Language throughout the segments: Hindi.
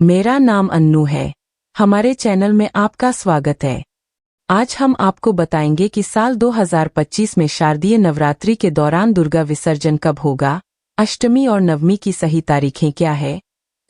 मेरा नाम अन्नू है। हमारे चैनल में आपका स्वागत है। आज हम आपको बताएंगे कि साल 2025 में शारदीय नवरात्रि के दौरान दुर्गा विसर्जन कब होगा, अष्टमी और नवमी की सही तारीखें क्या है,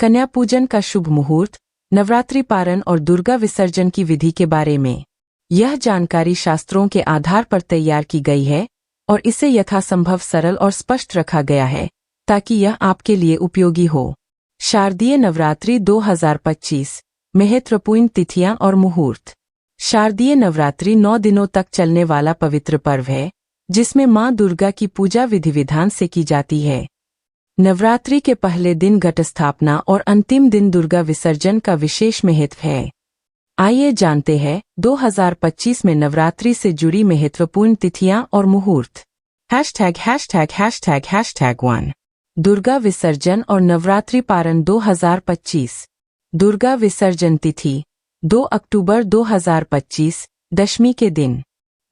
कन्या पूजन का शुभ मुहूर्त, नवरात्रि पारण और दुर्गा विसर्जन की विधि के बारे में। यह जानकारी शास्त्रों के आधार पर तैयार की गई है और इसे यथासंभव सरल और स्पष्ट रखा गया है ताकि यह आपके लिए उपयोगी हो। शारदीय नवरात्रि 2025 महत्वपूर्ण तिथियां और मुहूर्त। शारदीय नवरात्रि 9 दिनों तक चलने वाला पवित्र पर्व है जिसमें मां दुर्गा की पूजा विधि विधान से की जाती है। नवरात्रि के पहले दिन घट स्थापना और अंतिम दिन दुर्गा विसर्जन का विशेष महत्व है। आइए जानते हैं 2025 में नवरात्रि से जुड़ी महत्वपूर्ण तिथियां और मुहूर्त। #####1 दुर्गा विसर्जन और नवरात्रि पारण 2025। दुर्गा विसर्जन तिथि 2 अक्टूबर 2025 दशमी के दिन।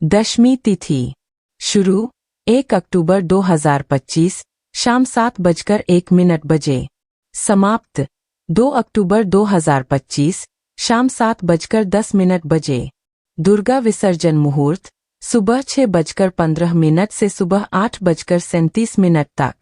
दशमी तिथि शुरू 1 अक्टूबर 2025 शाम 7:01 बजे। समाप्त 2 अक्टूबर 2025 शाम 7:10 बजे। दुर्गा विसर्जन मुहूर्त सुबह 6:15 से सुबह 8:37 तक।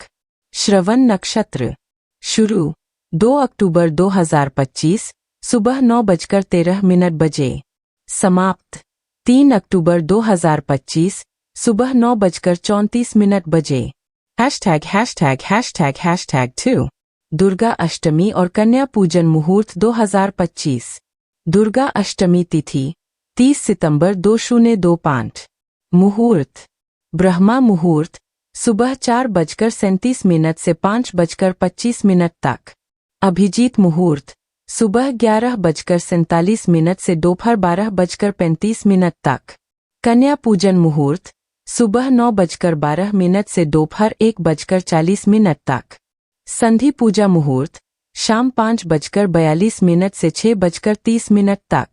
श्रवण नक्षत्र शुरू 2 अक्टूबर 2025 सुबह 9:13 बजे। समाप्त 3 अक्टूबर 2025 सुबह 9:34 बजे। ####2 दुर्गा अष्टमी और कन्या पूजन मुहूर्त 2025। दुर्गा अष्टमी तिथि 30 सितंबर 2025। मुहूर्त ब्रह्मा मुहूर्त सुबह 4:37 से 5:25 तक। अभिजीत मुहूर्त सुबह 11:47 से दोपहर 12:35 तक। कन्या पूजन मुहूर्त सुबह 9:12 से दोपहर 1:40 तक। संधि पूजा मुहूर्त शाम 5:42 से 6:30 तक।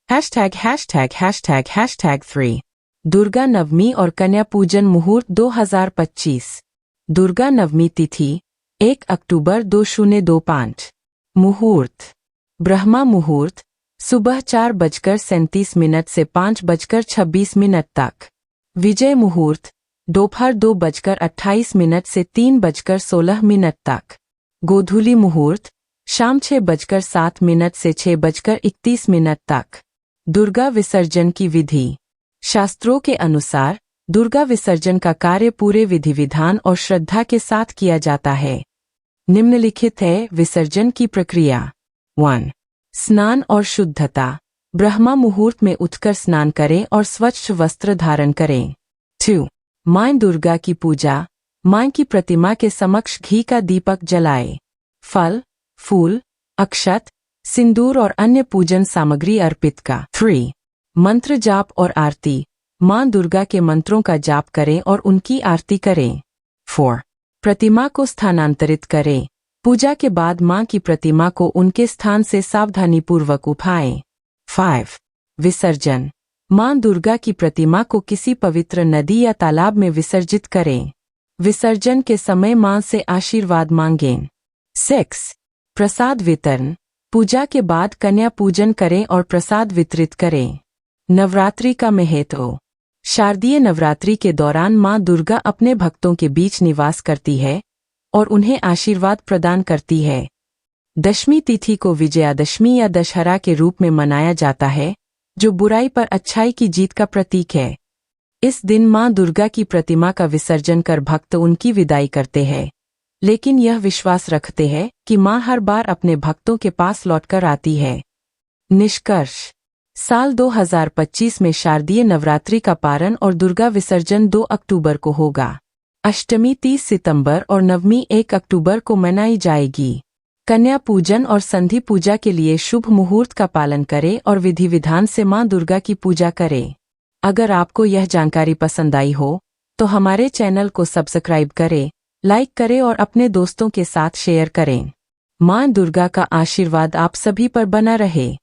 ####3 दुर्गा नवमी और कन्या पूजन मुहूर्त 2025। दुर्गा नवमी तिथि 1 अक्टूबर 2025। मुहूर्त ब्रह्मा मुहूर्त सुबह 4:37 से 5:26 तक। विजय मुहूर्त दोपहर 2:28 से 3:16 तक। गोधूली मुहूर्त शाम 6:07 से 6:31 तक। दुर्गा विसर्जन की विधि। शास्त्रों के अनुसार दुर्गा विसर्जन का कार्य पूरे विधि विधान और श्रद्धा के साथ किया जाता है। निम्नलिखित है विसर्जन की प्रक्रिया। 1. स्नान और शुद्धता। ब्रह्मा मुहूर्त में उठकर स्नान करें और स्वच्छ वस्त्र धारण करें। 2. मां दुर्गा की पूजा। मां की प्रतिमा के समक्ष घी का दीपक जलाएं। फल, फूल, अक्षत, सिंदूर और अन्य पूजन सामग्री अर्पित का। 3. मंत्र जाप और आरती। मां दुर्गा के मंत्रों का जाप करें और उनकी आरती करें। 4. प्रतिमा को स्थानांतरित करें। पूजा के बाद मां की प्रतिमा को उनके स्थान से सावधानीपूर्वक उठाएं। 5. विसर्जन। मां दुर्गा की प्रतिमा को किसी पवित्र नदी या तालाब में विसर्जित करें। विसर्जन के समय मां से आशीर्वाद मांगें। 6. प्रसाद वितरण। पूजा के बाद कन्या पूजन करें और प्रसाद वितरित करें। नवरात्रि का महत्व। शारदीय नवरात्रि के दौरान मां दुर्गा अपने भक्तों के बीच निवास करती है और उन्हें आशीर्वाद प्रदान करती है। दशमी तिथि को विजयादशमी या दशहरा के रूप में मनाया जाता है जो बुराई पर अच्छाई की जीत का प्रतीक है। इस दिन मां दुर्गा की प्रतिमा का विसर्जन कर भक्त उनकी विदाई करते हैं, लेकिन यह विश्वास रखते हैं कि मां हर बार अपने भक्तों के पास लौटकर आती है। निष्कर्ष। साल 2025 में शारदीय नवरात्रि का पारण और दुर्गा विसर्जन 2 अक्टूबर को होगा। अष्टमी 30 सितंबर और नवमी 1 अक्टूबर को मनाई जाएगी। कन्या पूजन और संधि पूजा के लिए शुभ मुहूर्त का पालन करें और विधि विधान से मां दुर्गा की पूजा करें। अगर आपको यह जानकारी पसंद आई हो तो हमारे चैनल को सब्सक्राइब करें, लाइक करें और अपने दोस्तों के साथ शेयर करें। मां दुर्गा का आशीर्वाद आप सभी पर बना रहे।